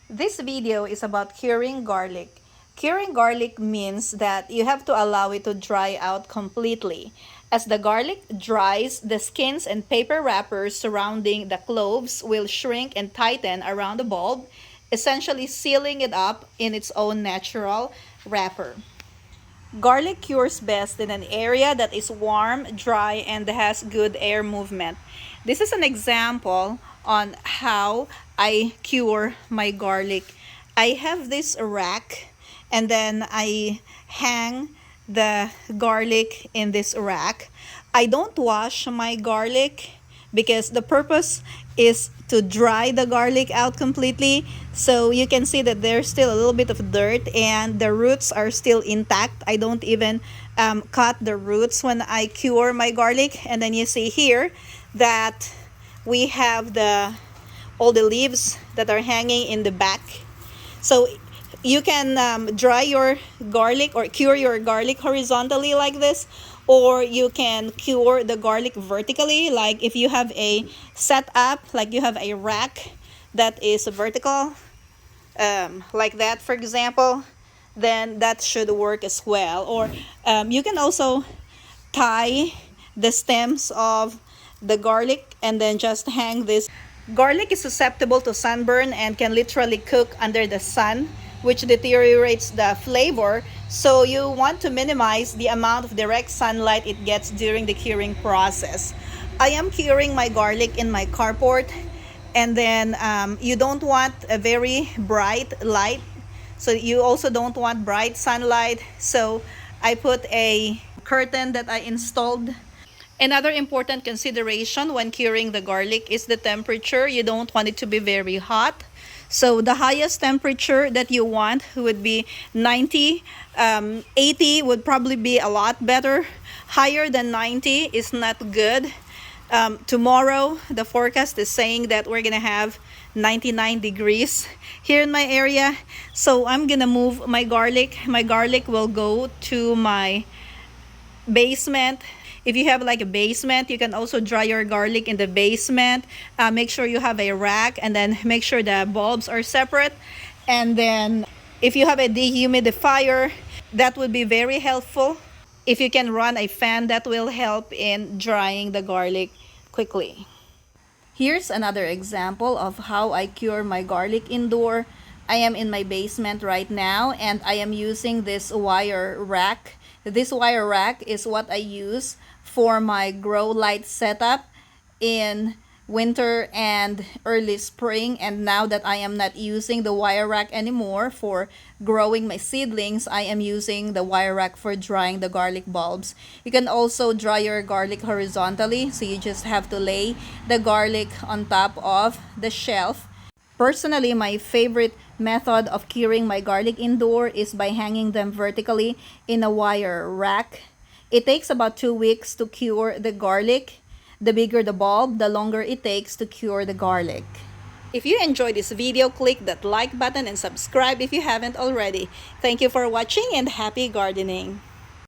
This video is about curing garlic. Curing garlic means that you have to allow it to dry out completely. As the garlic dries, the skins and paper wrappers surrounding the cloves will shrink and tighten around the bulb, essentially sealing it up in its own natural wrapper. Garlic cures best in an area that is warm, dry, and has good air movement. This is an example on how I cure my garlic. I have this rack and then I hang the garlic in this rack. I don't wash my garlic because the purpose is to dry the garlic out completely. So you can see that there's still a little bit of dirt and the roots are still intact. I don't even cut the roots when I cure my garlic. And then you see here that we have all the leaves that are hanging in the back. So you can dry your garlic or cure your garlic horizontally like this, or you can cure the garlic vertically, like if you have a setup, like you have a rack that is vertical, like that for example, then that should work as well. Or you can also tie the stems of the garlic and then just hang this. Garlic is susceptible to sunburn and can literally cook under the sun, which deteriorates the flavor. So you want to minimize the amount of direct sunlight it gets during the curing process. I am curing my garlic in my carport, and then you don't want a very bright light. So you also don't want bright sunlight. So I put a curtain that I installed. Another important consideration when curing the garlic is the temperature. You don't want it to be very hot. So the highest temperature that you want would be 90. 80 would probably be a lot better. Higher than 90 is not good. Tomorrow, the forecast is saying that we're gonna have 99 degrees here in my area. So I'm gonna move my garlic. My garlic will go to my basement. If you have like a basement, you can also dry your garlic in the basement. Make sure you have a rack, and then make sure the bulbs are separate. And then if you have a dehumidifier, that would be very helpful. If you can run a fan, that will help in drying the garlic quickly. Here's another example of how I cure my garlic indoor. I am in my basement right now and I am using this wire rack. This wire rack is what I use for my grow light setup in winter and early spring. And now that I am not using the wire rack anymore for growing my seedlings, I am using the wire rack for drying the garlic bulbs. You can also dry your garlic horizontally, so you just have to lay the garlic on top of the shelf. Personally, my favorite method of curing my garlic indoor is by hanging them vertically in a wire rack. It takes about 2 weeks to cure the garlic. The bigger the bulb, the longer it takes to cure the garlic. If you enjoyed this video, click that like button and subscribe if you haven't already. Thank you for watching and happy gardening!